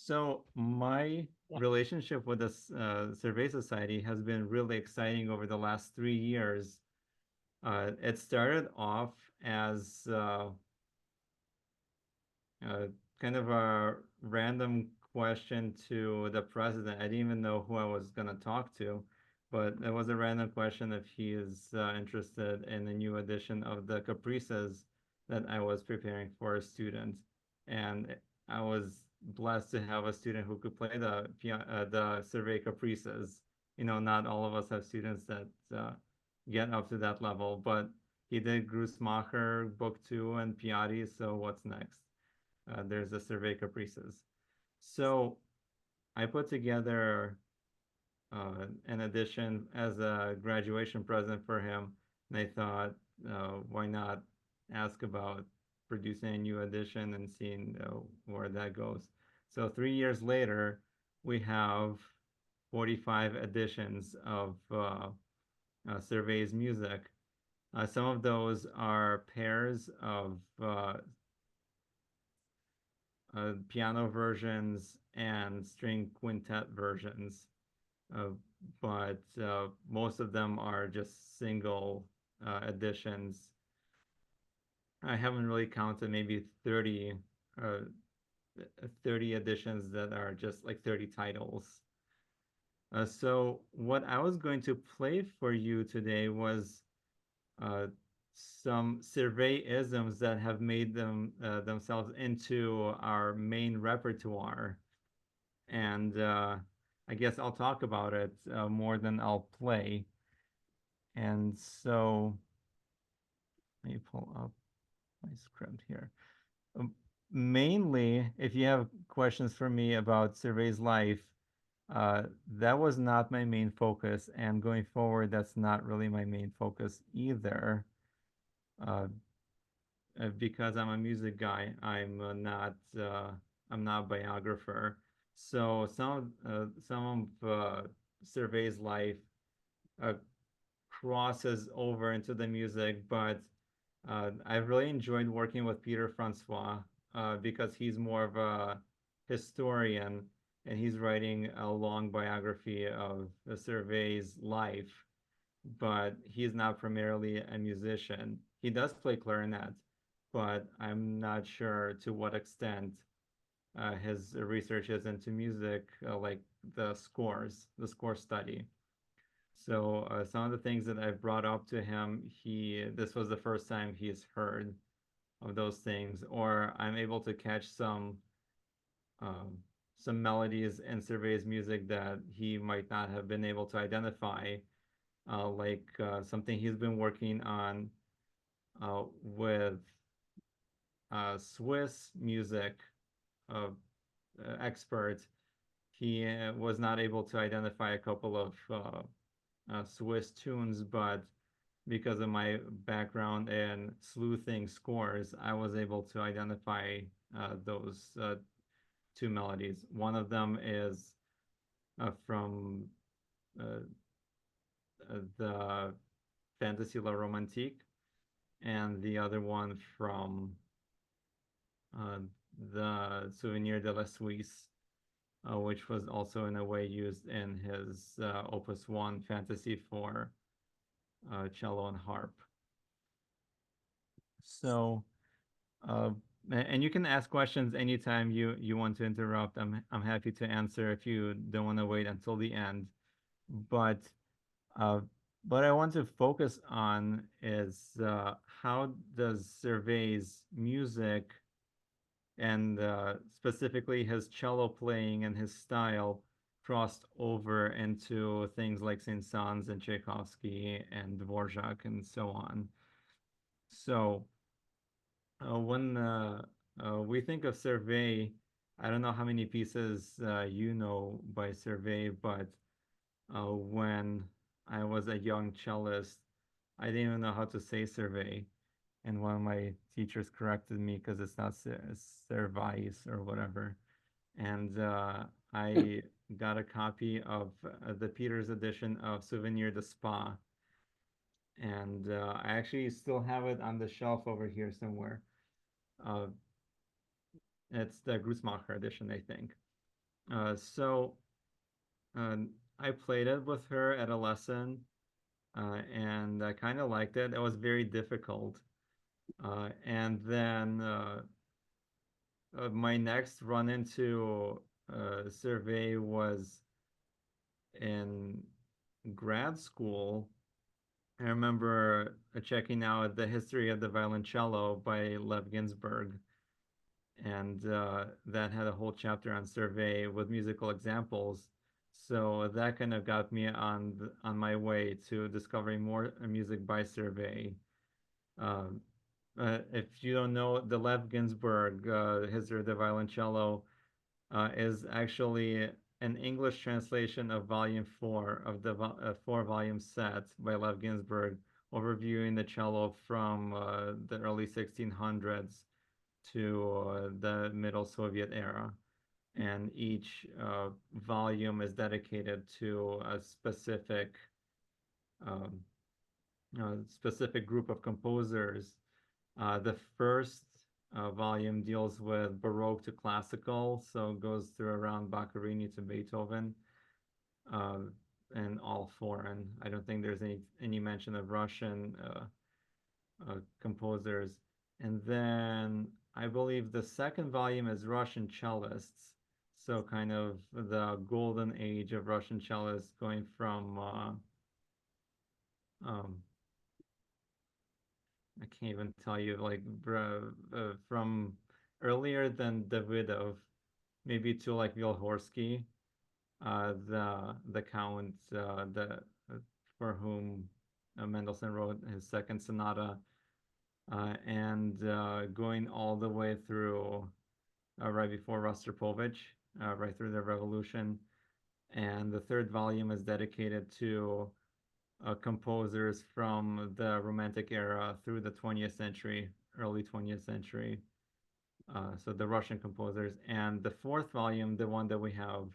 So my Yeah. relationship with this Survey Society has been really exciting over the last 3 years. It started off as uh, kind of a random question to the president. I didn't even know who I was going to talk to, but it was a random question if he is interested in a new edition of the Caprices that I was preparing for a student. And I was blessed to have a student who could play the Survey Caprices. You know, not all of us have students that get up to that level, but he did Grusmacher, Book 2, and Piatti, so what's next? There's the Survey Caprices. So I put together an edition as a graduation present for him, and I thought, why not ask about producing a new edition and seeing where that goes. So 3 years later, we have 45 editions of Survey's music. Some of those are pairs of piano versions and string quintet versions, uh, but most of them are just single editions. I haven't really counted, maybe uh, 30 editions that are just like 30 titles. So what I was going to play for you today was uh, some Servais-isms that have made themselves into our main repertoire. And I guess I'll talk about it more than I'll play. And so let me pull up my script here. Um, Mainly, if you have questions for me about Survey's life, that was not my main focus, and going forward, that's not really my main focus either. Uh, because I'm a music guy, I'm not a biographer. So some of Survey's life uh, crosses over into the music, but I've really enjoyed working with Peter Francois because he's more of a historian and he's writing a long biography of Servais' life, but he's not primarily a musician. He does play clarinet, but I'm not sure to what extent his research is into music, like the score study. So some of the things that I've brought up to him, this was the first time he's heard of those things, or I'm able to catch um, some melodies in Survey's music that he might not have been able to identify, like something he's been working on with Swiss music uh, expert. He was not able to identify a couple of Swiss tunes, but because of my background in sleuthing scores, I was able to identify those two melodies. One of them is from uh, the Fantasy La Romantique, and the other one from uh, the Souvenir de la Suisse, which was also in a way used in his Opus 1 Fantasy for cello and harp. So, uh, and you can ask questions anytime you want to interrupt. I'm happy to answer if you don't want to wait until the end. But uh, what I want to focus on is how does Servais' music and specifically his cello playing and his style crossed over into things like Saint-Saëns and Tchaikovsky and Dvorak and so on. So when we think of Servais, I don't know how many pieces you know by Servais, but when I was a young cellist, I didn't even know how to say Servais. And one of my teachers corrected me because it's not Servais or whatever. And I got a copy of the Peters edition of Souvenir de Spa. And I actually still have it on the shelf over here somewhere. Uh, it's the Grusmacher edition, I think. So I played it with her at a lesson, and I kind of liked it. It was very difficult. And then my next run into Servais was in grad school. I remember checking out The History of the Violoncello by Lev Ginsburg, and that had a whole chapter on Servais with musical examples. So that kind of got me on my way to discovering more music by Servais. Um, if you don't know, the Lev Ginsburg History of the Violoncello is actually an English translation of Volume 4 of the four-volume set by Lev Ginsburg, overviewing the cello from the early 1600s to the middle Soviet era. And each volume is dedicated to a um, specific group of composers. The first volume deals with Baroque to classical, so it goes through around Boccherini to Beethoven, uh, and all foreign. I don't think there's any mention of Russian composers. And then I believe the second volume is Russian cellists. So kind of the golden age of Russian cellists going from um, I can't even tell you like from earlier than Davidov, maybe to like Wielhorski, the count the for whom Mendelssohn wrote his second sonata, and going all the way through right before Rostropovich, right through the revolution. And the third volume is dedicated to composers from the Romantic era through the 20th century, early 20th century. So the Russian composers. And the fourth volume, the one that we have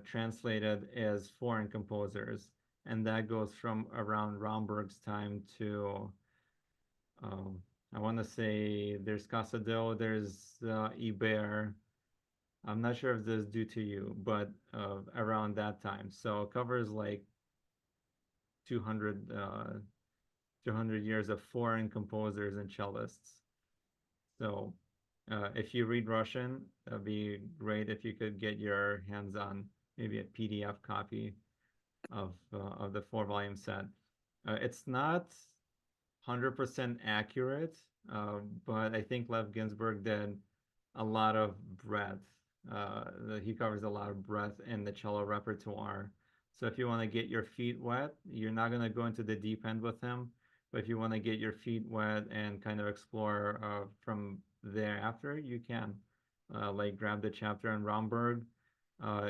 translated, is foreign composers. And that goes from around Romberg's time to, um, I want to say, there's Casado, there's Ibert. I'm not sure if this is due to you, but around that time. So it covers like 200 200 years of foreign composers and cellists. So if you read Russian, that'd be great if you could get your hands on maybe a PDF copy of the four-volume set. It's not 100% accurate, but I think Lev Ginsburg did a lot of breadth. He covers a lot of breadth in the cello repertoire. So if you want to get your feet wet, you're not going to go into the deep end with him. But if you want to get your feet wet and kind of explore from thereafter, you can. Like grab the chapter on Romberg.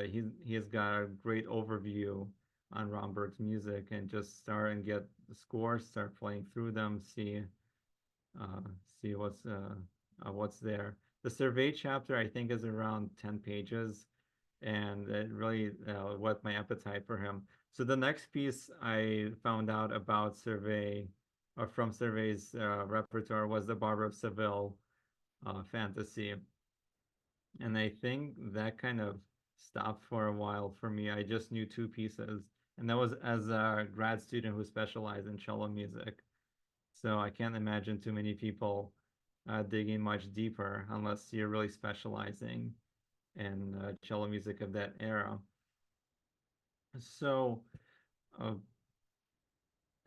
He has got a great overview on Romberg's music, and just start and get the scores, start playing through them, uh, see what's there. The Servais chapter I think is around 10 pages, and it really whet my appetite for him. So the next piece I found out about Servais, or from Servais' repertoire, was the Barber of Seville fantasy, and I think that kind of stopped for a while for me. I just knew two pieces, and that was as a grad student who specialized in cello music. So I can't imagine too many people digging much deeper unless you're really specializing in cello music of that era. So uh,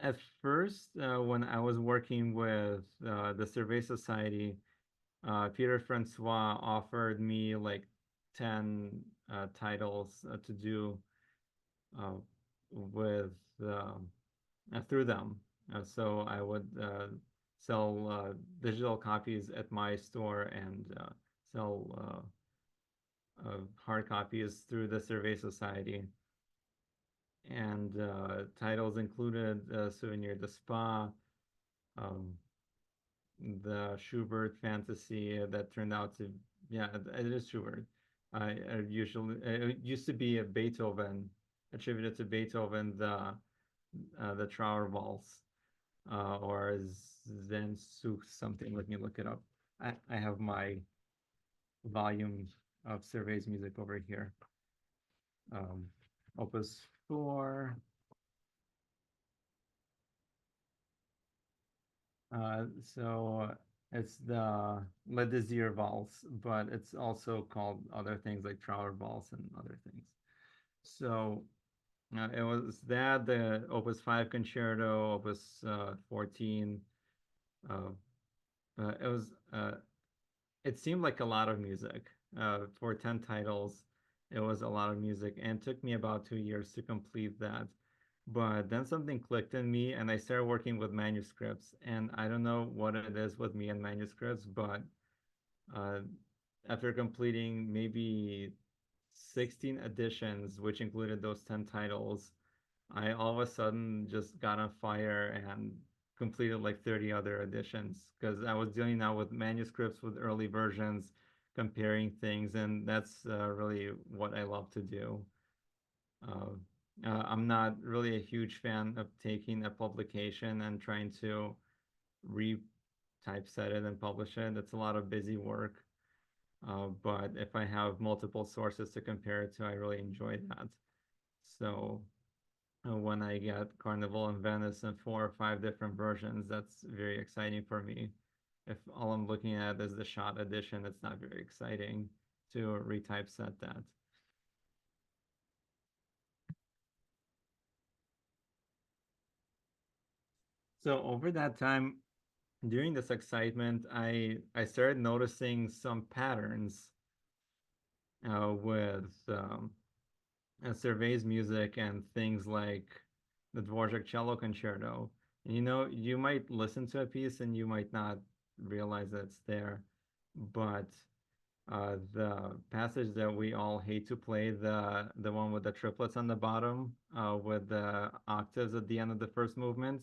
at first, when I was working with the Survey Society, Peter Francois offered me like 10 titles to do uh, with through them. So I would sell digital copies at my store and sell hard copies through the Survey Society. And titles included Souvenir de Spa, um, the Schubert Fantasy that turned out to, yeah, it is Schubert. Usually, it used to be a Beethoven, attributed to Beethoven, the Trauer Waltz, or Zen Suk something. Let me look it up. I have my volume of Servais music over here. Um, Opus 4. So it's the Le Désir Valse, but it's also called other things like Trauer Valse and other things. So it was that, the Opus 5 Concerto, Opus 14. Uh, it was it seemed like a lot of music. For 10 titles, it was a lot of music, and it took me about 2 years to complete that. But then something clicked in me, and I started working with manuscripts. And I don't know what it is with me and manuscripts, but uh, after completing maybe 16 editions, which included those 10 titles, I all of a sudden just got on fire and completed like 30 other editions because I was dealing now with manuscripts with early versions, comparing things, and that's really what I love to do. Uh, I'm not really a huge fan of taking a publication and trying to re-typeset it and publish it. It's a lot of busy work. But if I have multiple sources to compare it to, I really enjoy that. So when I get Carnival in Venice in 4 or 5 different versions, that's very exciting for me. If all I'm looking at is the shot edition, it's not very exciting to retypeset that. So over that time, during this excitement, I started noticing some patterns with Servais music and things like the Dvorak Cello Concerto. And you know, you might listen to a piece and you might not realize that it's there, but the passage that we all hate to play, the one with the triplets on the bottom, with the octaves at the end of the first movement,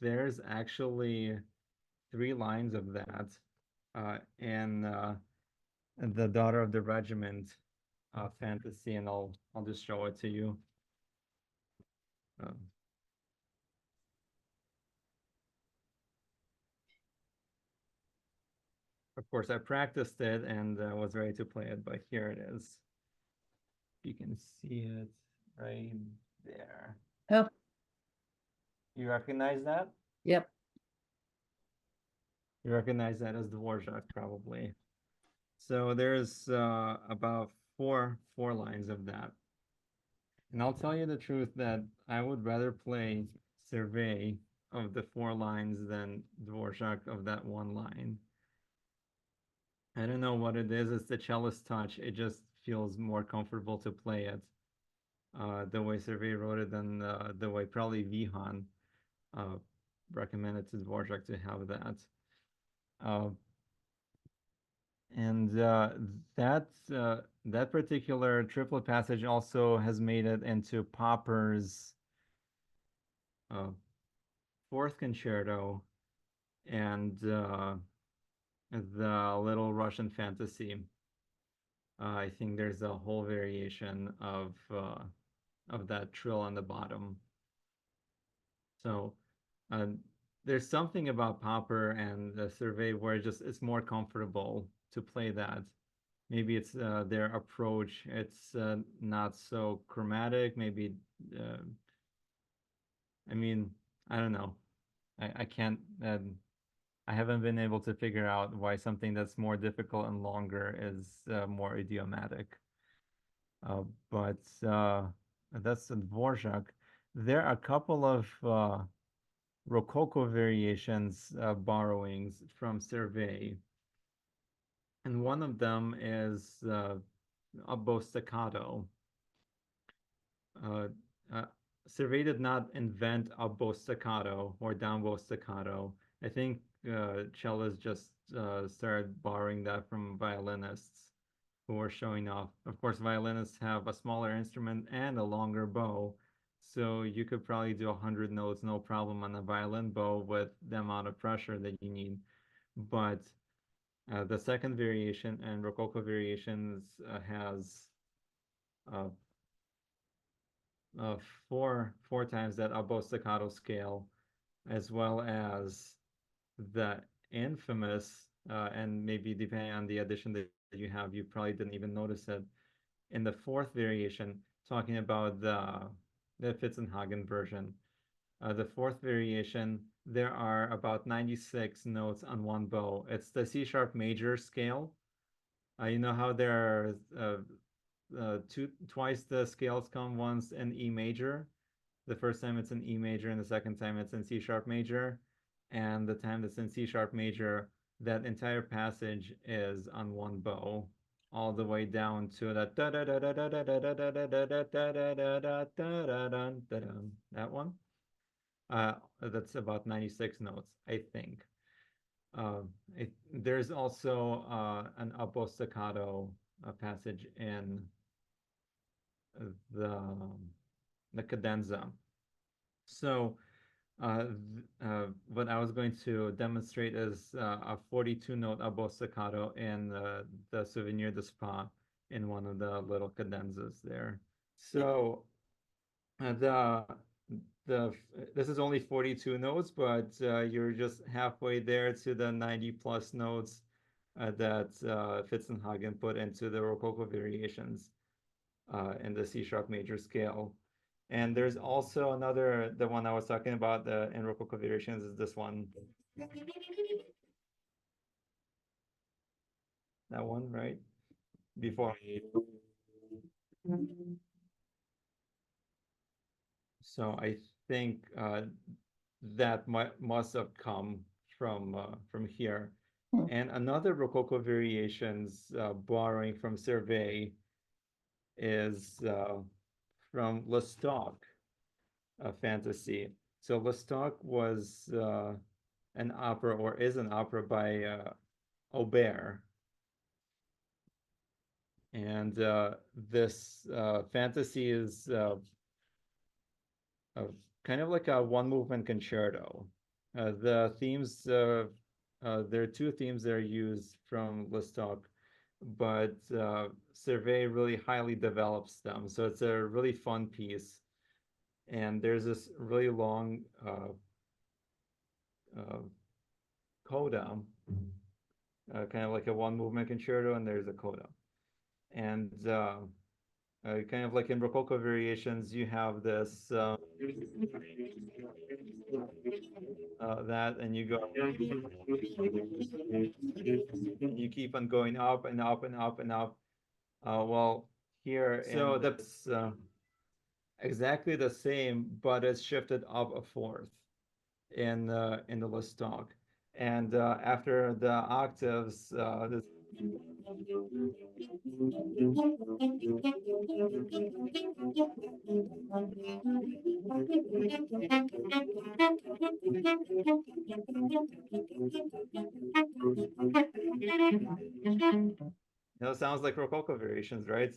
there's actually 3 lines of that in the Daughter of the Regiment fantasy, and I'll just show it to you. Um, of course, I practiced it and was ready to play it, but here it is. You can see it right there. Oh, You recognize that? yep. You recognize that as Dvorak, probably. So there's about four lines of that. And I'll tell you the truth that I would rather play Servais of the 4 lines than Dvorak of that 1 line. I don't know what it is. It's the cellist touch. It just feels more comfortable to play it the way Servais wrote it than the way probably Vihan uh, recommended to Dvorak to have that. Uh, and that that particular triplet passage also has made it into Popper's uh, fourth concerto and the Little Russian Fantasy. I think there's a whole variation of that trill on the bottom. So uh, there's something about Popper and the Servais where it's more comfortable to play that. Maybe it's their approach. It's not so chromatic. Maybe uh, I mean I don't know. I can't. I haven't been able to figure out why something that's more difficult and longer is more idiomatic. Uh, but that's Dvorak. There are a couple of Rococo variations, borrowings from Servais, and one of them is a bow staccato. Uh, uh, Servais did not invent a bow staccato or down bow staccato. I think cellists just started borrowing that from violinists who were showing off. Of course, violinists have a smaller instrument and a longer bow, so you could probably do 100 notes no problem on a violin bow with the amount of pressure that you need. But the second variation and Rococo variations has uh, uh, four times that oboe staccato scale, as well as the infamous and maybe depending on the edition that you have, you probably didn't even notice it. In the fourth variation, talking about the Fitzenhagen version, the fourth variation, there are about 96 notes on one bow. It's the C sharp major scale. You know how there are twice the scales come, once in E major. The first time it's in E major, and the second time it's in C sharp major. And the time that's in C sharp major, that entire passage is on one bow, all the way down to that da da da da da da da da da da da da da da da da da da. That one. That's about 96 notes, I think. There's also an uppo staccato passage in the the cadenza. So what I was going to demonstrate is a 42 note uppo staccato in the Souvenir de Spa in one of the little cadenzas there. So the the this is only 42 notes, but you're just halfway there to the 90 plus notes that Fitzenhagen put into the Rococo variations in the C sharp major scale. And there's also another, the one I was talking about in Rococo variations is this one. That one, right? Before. So I think that must have come from here. And another Rococo variations borrowing from Servais is from Lestock, a fantasy. So Lestock was an opera, or is an opera by Aubert. And this fantasy is uh, kind of like a one movement concerto. The themes, there are two themes that are used from Lestock, but Servais really highly develops them. So it's a really fun piece. And there's this really long uh, coda, kind of like a one movement concerto, and there's a coda. And kind of like in Rococo variations, you have this that, and you go, you keep on going up and up and up and up. Well, here, so that's exactly the same, but it's shifted up a fourth in the Lestock. And after the octaves, this, sounds like Rococo variations, right?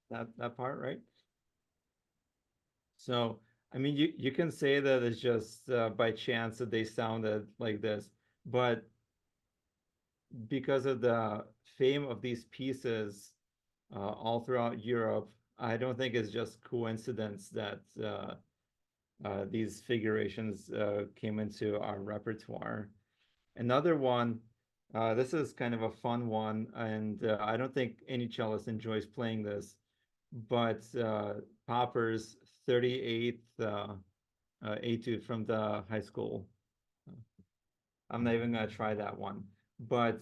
That part, right? So, I mean, you can say that it's just by chance that they sounded like this, but because of the fame of these pieces all throughout Europe, I don't think it's just coincidence that these figurations came into our repertoire. Another one, this is kind of a fun one, and I don't think any cellist enjoys playing this, but Popper's 38th etude from the high school. I'm not even going to try that one. But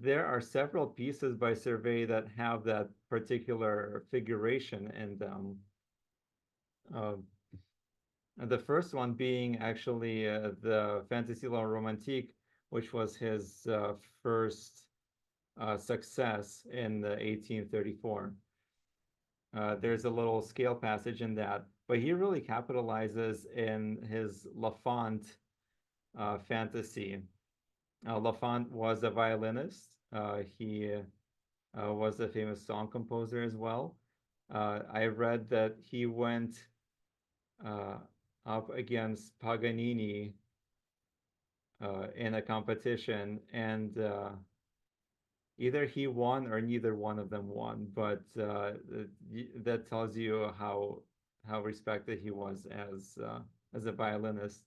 there are several pieces by Servais that have that particular figuration in them. Uh, the first one being actually the Fantasy La Romantique, which was his first success in 1834. There's a little scale passage in that, but he really capitalizes in his Lafont fantasy. Lafont was a violinist. He was a famous song composer as well. I read that he went uh, up against Paganini in a competition, and either he won or neither one of them won. But that tells you how respected he was as a violinist.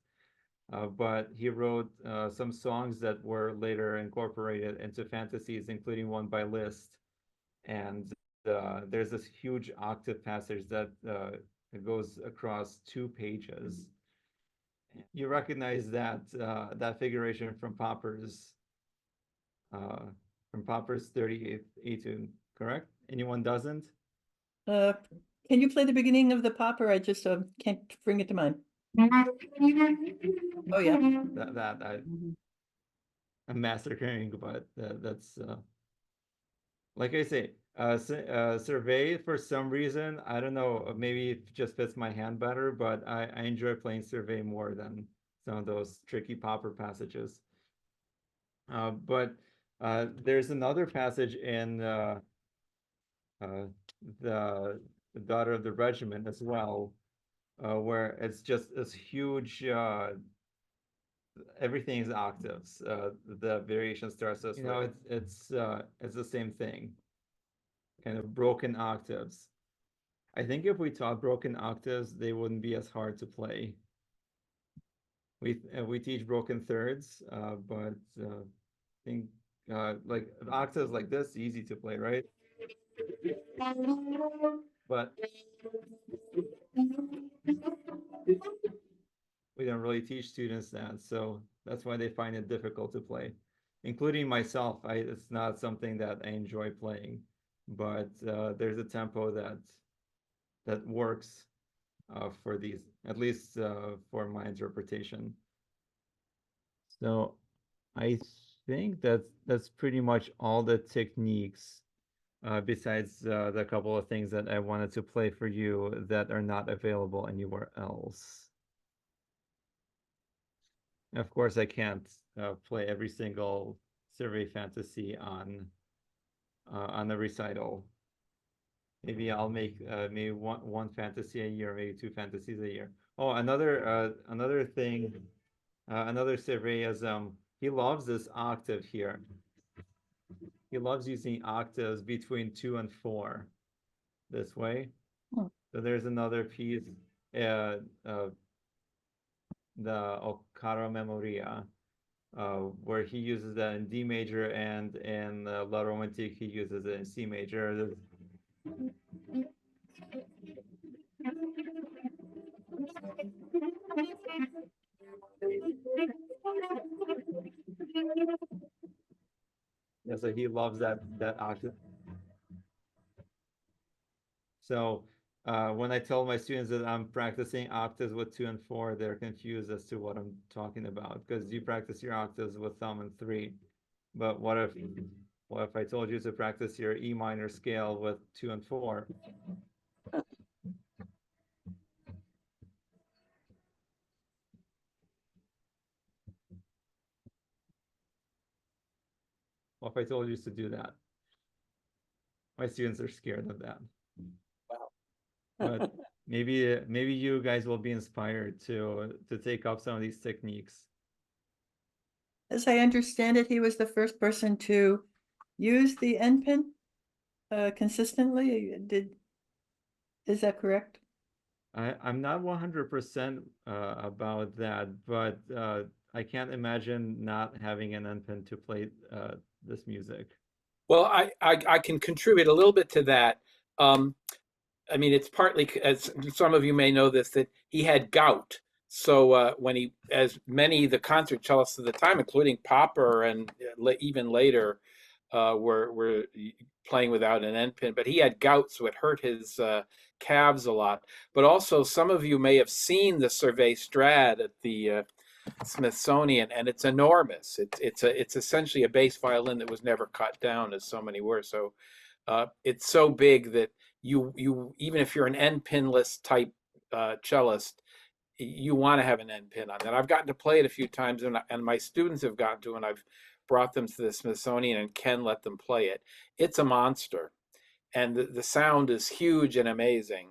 but he wrote some songs that were later incorporated into fantasies, including one by Liszt. And there's this huge octave passage that goes across 2 pages. You recognize that figuration uh, from Popper's 38th Etude, correct? Anyone doesn't? Uh, can you play the beginning of the popper? I just can't bring it to mind. Oh yeah. I'm massacring, but that's like I say, Servais for some reason, I don't know, maybe it just fits my hand better, but I enjoy playing Servais more than some of those tricky popper passages. But there's another passage in uh, the, the Daughter of the Regiment as well, where it's just this huge, everything is octaves. The variation starts as, it's the same thing, kind of broken octaves. I think if we taught broken octaves, they wouldn't be as hard to play. We teach broken thirds, but I think like octaves like this, easy to play, right? But we don't really teach students that, so that's why they find it difficult to play, including myself. It's not something that I enjoy playing, but there's a tempo that works for these, at least for my interpretation. So I think that's pretty much all the techniques, besides the couple of things that I wanted to play for you that are not available anywhere else. Of course, I can't play every single Servais fantasy on the recital. Maybe I'll make maybe one fantasy a year, maybe 2 fantasies a year. Oh, another thing, another Servais, he loves this octave here. He loves using octaves between 2 and 4 this way. Hmm. So there's another piece, uh, uh, the O Cara Memoria, where he uses that in D major, and in La Romantique he uses it in C major. Yeah, so he loves that octave. So when I tell my students that I'm practicing octaves with 2 and 4, they're confused as to what I'm talking about, because you practice your octaves with thumb and 3. But what if I told you to practice your E minor scale with 2 and 4? What if I told you to do that? My students are scared of that. Wow. But maybe you guys will be inspired to take up some of these techniques. As I understand it, he was the first person to use the end pin consistently. Is that correct? I'm not 100% about that, but I can't imagine not having an unpin to play this music. Well, I can contribute a little bit to that. I mean, it's partly, as some of you may know this, that he had gout. So when he, as many of the concert cellists of the time, including Popper and even later, were playing without an end pin, but he had gout, so it hurt his calves a lot. But also, some of you may have seen the Servais Strad at the Smithsonian, and it's enormous. It's essentially a bass violin that was never cut down, as so many were. So it's so big that you even if you're an end pinless type cellist, you want to have an end pin on that. I've gotten to play it a few times, and my students have gotten to, and I've brought them to the Smithsonian and Ken let them play it. It's a monster, and the sound is huge and amazing.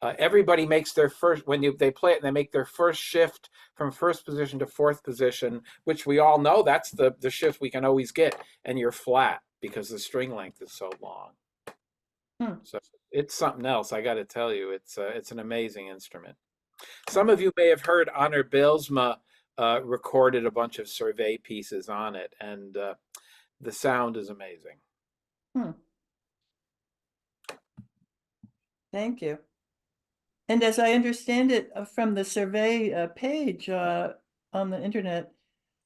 Everybody makes their first, when they play it, and they make their first shift from first position to fourth position, which we all know that's the shift we can always get, and you're flat because the string length is so long. So it's something else. I got to tell you, it's an amazing instrument. Some of you may have heard Honor Bijlsma recorded a bunch of Servais pieces on it, and the sound is amazing. Hmm. Thank you. And as I understand it from the Servais page on the internet,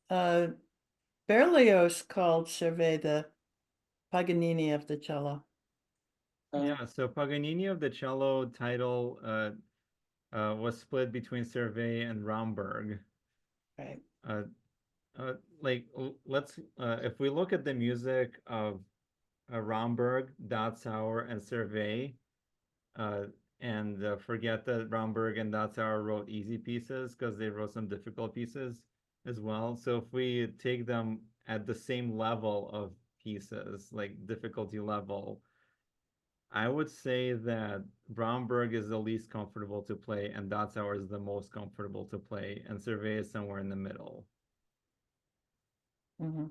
Berlioz called Servais the Paganini of the cello. Yeah, so Paganini of the cello title was split between Servais and Romberg. Right. Like let's if we look at the music of Romberg, Dazauer, and Servais, uh, and forget that Romberg and Dazauer wrote easy pieces because they wrote some difficult pieces as well. So if we take them at the same level of pieces, like difficulty level, I would say that Bromberg is the least comfortable to play, and Dazauer is the most comfortable to play, and Servais is somewhere in the middle. Mm-hmm.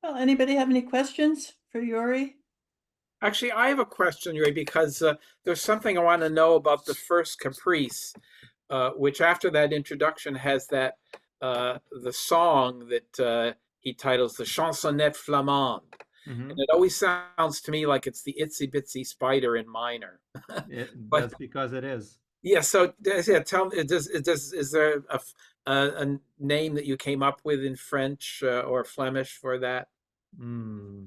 Well, anybody have any questions for Yuri? Actually, I have a question, Ray, because there's something I want to know about the first Caprice, which after that introduction has that the song that he titles the Chansonnette Flamande. And it always sounds to me like it's the Itsy Bitsy Spider in minor. But That's because it is. yeah, so yeah, tell me, is there a name that you came up with in French or Flemish for that? Hmm.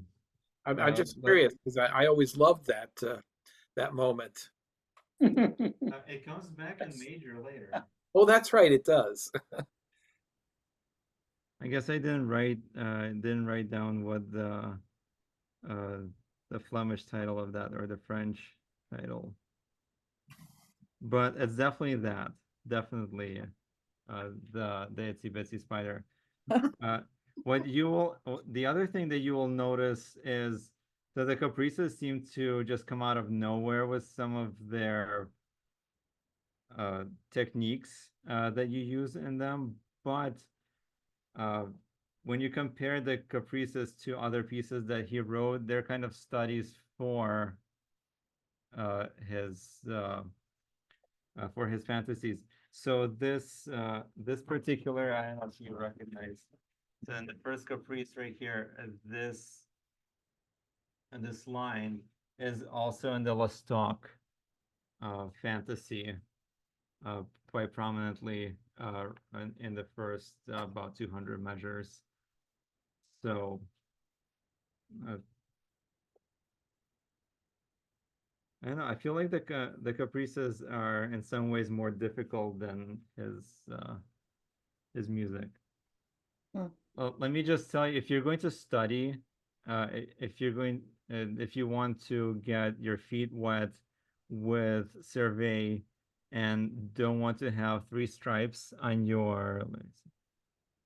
I'm just But curious because I always loved that moment. it comes back in major later. Oh, that's right, it does. I guess I didn't write down what uh the Flemish title of that or the French title. But it's definitely that. Definitely the Itsy Bitsy Spider. Uh, what you will, the other thing that you will notice is that the caprices seem to just come out of nowhere with some of their techniques that you use in them. But uh, when you compare the caprices to other pieces that he wrote, they're kind of studies uh, his uh, for his fantasies. So this particular, I don't know if you recognize. So in the first caprice right here, this line is also in the Lestock fantasy uh, quite prominently in the first about 200 measures. So uh, I don't know. I feel like the caprices are in some ways more difficult than his music. Hmm. Well, let me just tell you, if you're going to study, if you want to get your feet wet with Servais and don't want to have three stripes on your,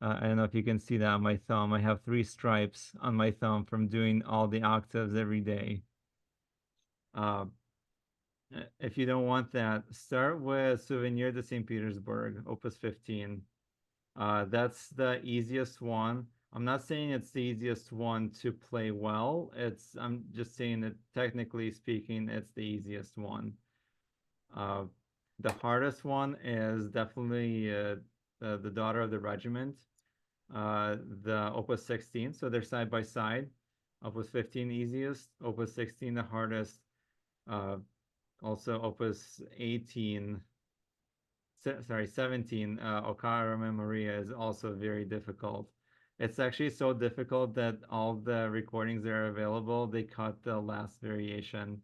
I don't know if you can see that on my thumb. I have three stripes on my thumb from doing all the octaves every day. Uh, if you don't want that, start with Souvenir de St. Petersburg, Opus 15. That's the easiest one. I'm not saying it's the easiest one to play well. I'm just saying that technically speaking, it's the easiest one. Uh, the hardest one is definitely the Daughter of the Regiment, the Opus 16. So they're side by side. Opus 15 easiest, Opus 16 the hardest. Uh, Also Opus 18 sorry, 17, O Cara Maria is also very difficult. It's actually so difficult that all the recordings that are available, they cut the last variation.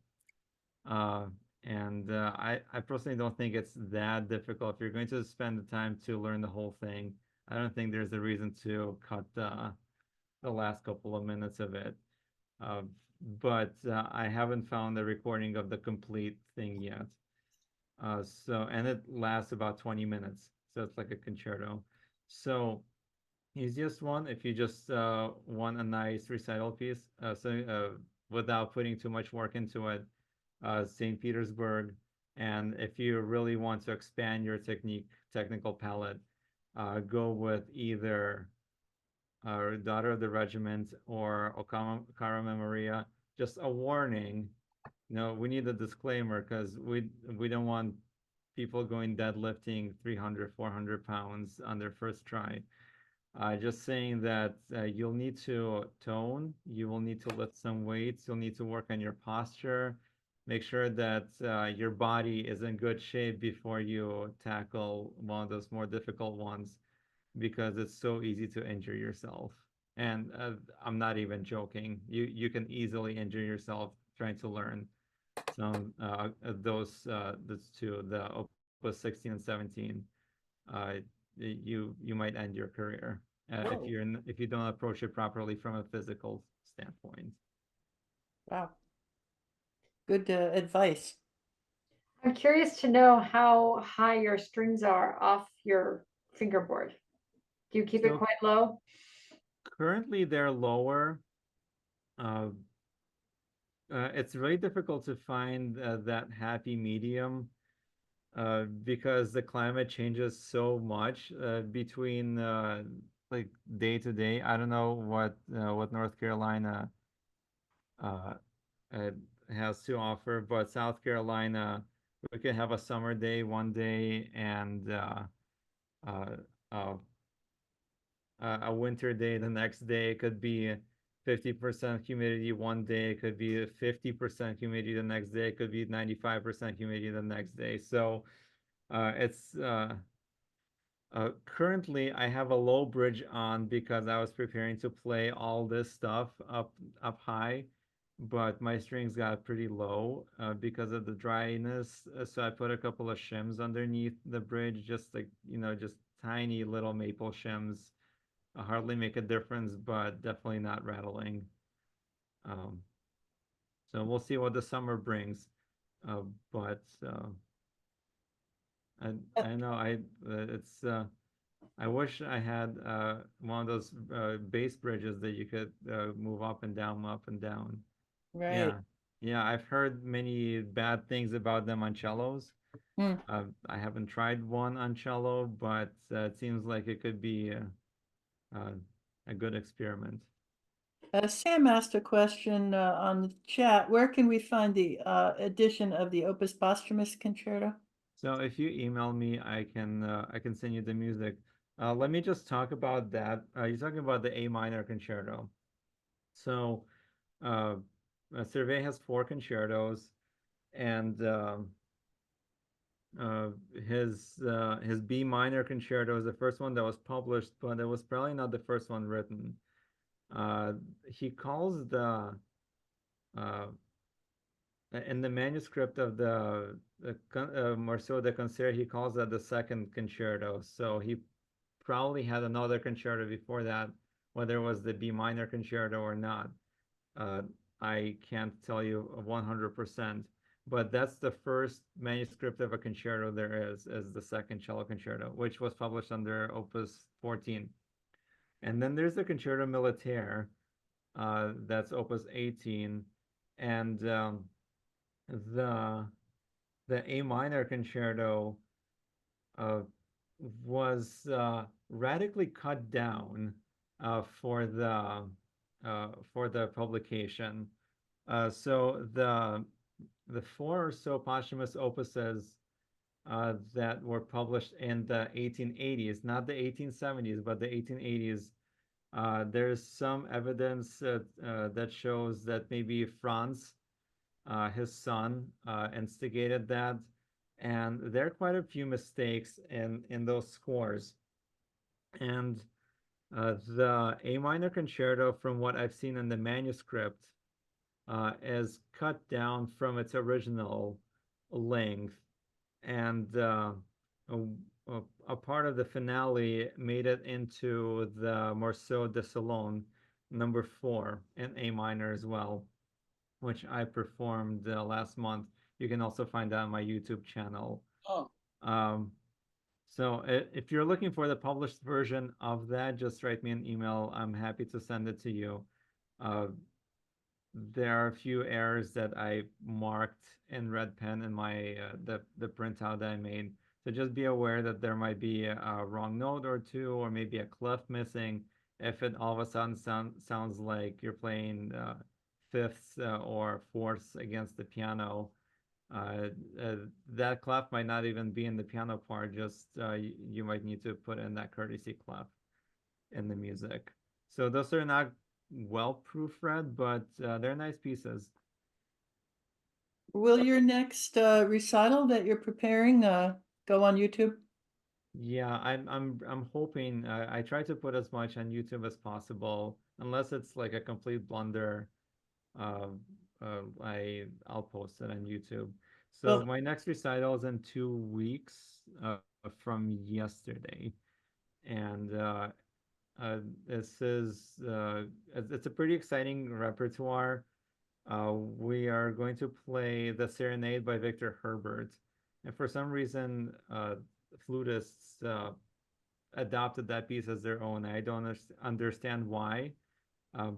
Uh, and I personally don't think it's that difficult. If you're going to spend the time to learn the whole thing, I don't think there's a reason to cut the last couple of minutes of it. Uh, but I haven't found the recording of the complete thing yet. And it lasts about 20 minutes. So it's like a concerto. So easiest one, if you just want a nice recital piece, without putting too much work into it, St. Petersburg. And if you really want to expand your technical palette, go with either Daughter of the Regiment or Okara Memoria. Just a warning. No, we need a disclaimer because we don't want people going deadlifting 300, 400 pounds on their first try. Just saying that you'll need to tone, you will need to lift some weights, you'll need to work on your posture, make sure that your body is in good shape before you tackle one of those more difficult ones, because it's so easy to injure yourself. And I'm not even joking. You can easily injure yourself trying to learn some those two, the Opus 16 and 17. Uh, you might end your career Whoa. if you don't approach it properly from a physical standpoint. Wow. Good advice. I'm curious to know how high your strings are off your fingerboard. Do you keep it So quite low? currently they're lower. Uh, it's really difficult to find that happy medium because the climate changes so much between like day to day. I don't know what North Carolina uh, uh, has to offer, but South Carolina, we can have a summer day one day and uh, uh, a winter day the next day. It could be 50% humidity one day, it could be 50% humidity the next day, it could be 95% humidity the next day. So it's currently I have a low bridge on because I was preparing to play all this stuff up high, but my strings got pretty low because of the dryness. So I put a couple of shims underneath the bridge, just like, just tiny little maple shims. Hardly make a difference, but definitely not rattling. Um, so we'll see what the summer brings. But I I know it's I wish I had one of those bass bridges that you could move up and down, up and down. Right. Yeah, yeah. I've heard many bad things about them on cellos. Hmm. I haven't tried one on cello, but it seems like it could be uh, a good experiment. Sam asked a question on the chat. Where can we find the edition of the Opus Posthumous Concerto? So if you email me, I can send you the music. Let me just talk about that. You're talking about the A minor concerto. So uh, Servais has four concertos, and uh, his B minor concerto is the first one that was published, but it was probably not the first one written. Uh, he calls the uh, in the manuscript of the Morceau de Concert, he calls that the second concerto. So he probably had another concerto before that, whether it was the B minor concerto or not. Uh, I can't tell you 100%, but that's the first manuscript of a concerto there is the second cello concerto, which was published under Opus 14. And then there's the Concerto Militaire, that's Opus 18, and the the A minor concerto uh, was radically cut down for the publication. So the four or so posthumous opuses that were published in the 1880s, not the 1870s, but the 1880s. There's some evidence that shows that maybe Franz, his son, instigated that, and there are quite a few mistakes in those scores. And the A minor concerto, from what I've seen in the manuscript, is cut down from its original length, and a part of the finale made it into the Morceau de Salon number 4 in A minor as well, which I performed last month. You can also find that on my YouTube channel. Oh, Um, so if you're looking for the published version of that, just write me an email. I'm happy to send it to you. Uh, there are a few errors that I marked in red pen in my the printout that I made. So just be aware that there might be a wrong note or two, or maybe a clef missing. If it all of a sudden sounds like you're playing fifths or fourths against the piano, Uh, that clef might not even be in the piano part, just you might need to put in that courtesy clef in the music. So those are not well proofread, but they're nice pieces. Will your next recital that you're preparing go on YouTube? Yeah, I'm hoping I try to put as much on YouTube as possible, unless it's like a complete blunder. Uh, I'll post it on YouTube. So Well, my next recital is in 2 weeks from yesterday, and this is it's a pretty exciting repertoire. We are going to play the Serenade by Victor Herbert, and for some reason, flutists adopted that piece as their own. I don't understand why,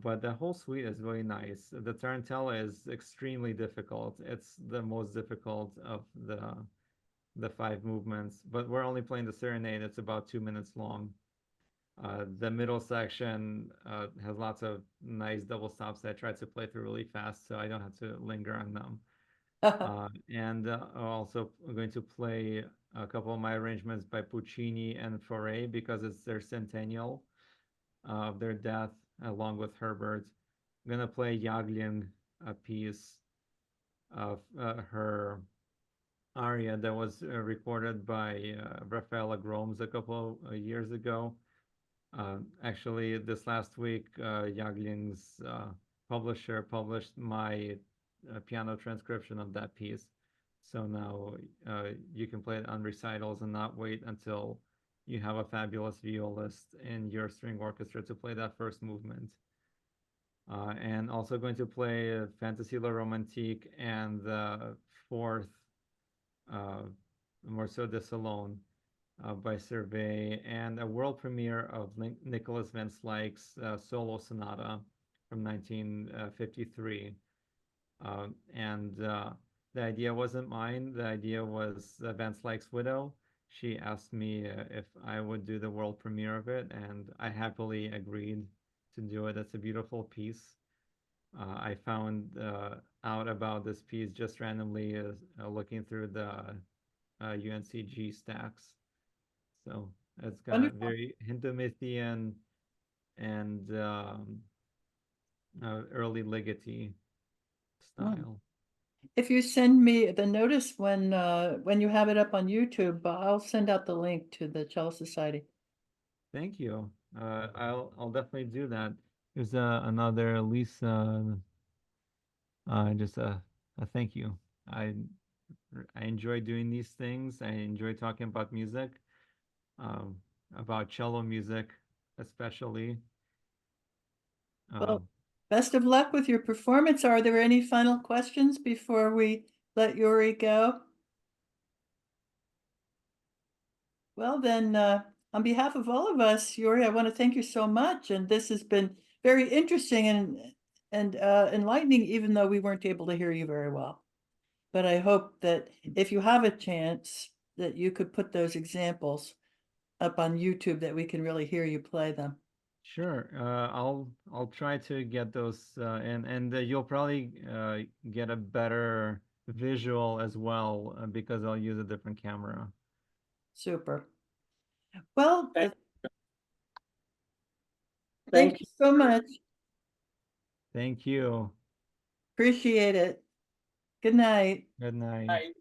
but the whole suite is really nice. The tarantella is extremely difficult. It's the most difficult of the five movements, but we're only playing the serenade. It's about 2 minutes long. The middle section has lots of nice double stops that I try to play through really fast, so I don't have to linger on them. And also I'm going to play a couple of my arrangements by Puccini and Fauré because it's their centennial of their death, along with Herbert. I'm gonna play Jagling, a piece of her aria that was recorded by Rafaela Gromes a couple of years ago. Actually, this last week, Jagling's publisher published my piano transcription of that piece. So now you can play it on recitals and not wait until you have a fabulous violist in your string orchestra to play that first movement. And also going to play Fantasy La Romantique and the fourth uh, Morceau de Salon by Servais, and a world premiere of Nicholas Van Slyke's solo sonata from 1953. And the idea wasn't mine. The idea was Van Slyke's widow. She asked me if I would do the world premiere of it, and I happily agreed to do it. It's a beautiful piece. I found out about this piece just randomly looking through the UNCG stacks. So it's got wonderful. very Hindumithian and early Ligeti Mm. style. If you send me the notice when you have it up on YouTube, I'll send out the link to the Cello Society. Thank you. I'll definitely do that. Here's another Lisa. Just a thank you. I I enjoy doing these things. I enjoy talking about music, um, about cello music, especially. Well, Um, best of luck with your performance. Are there any final questions before we let Yuri go? Well, then, on behalf of all of us, Yuri, I want to thank you so much. And this has been very interesting and enlightening, even though we weren't able to hear you very well. But I hope that if you have a chance, that you could put those examples up on YouTube that we can really hear you play them. Sure. I'll try to get those and you'll probably get a better visual as well because I'll use a different camera. Super. Well, Thank- thank you so much. Thank you. Appreciate it. Good night. Good night. Night.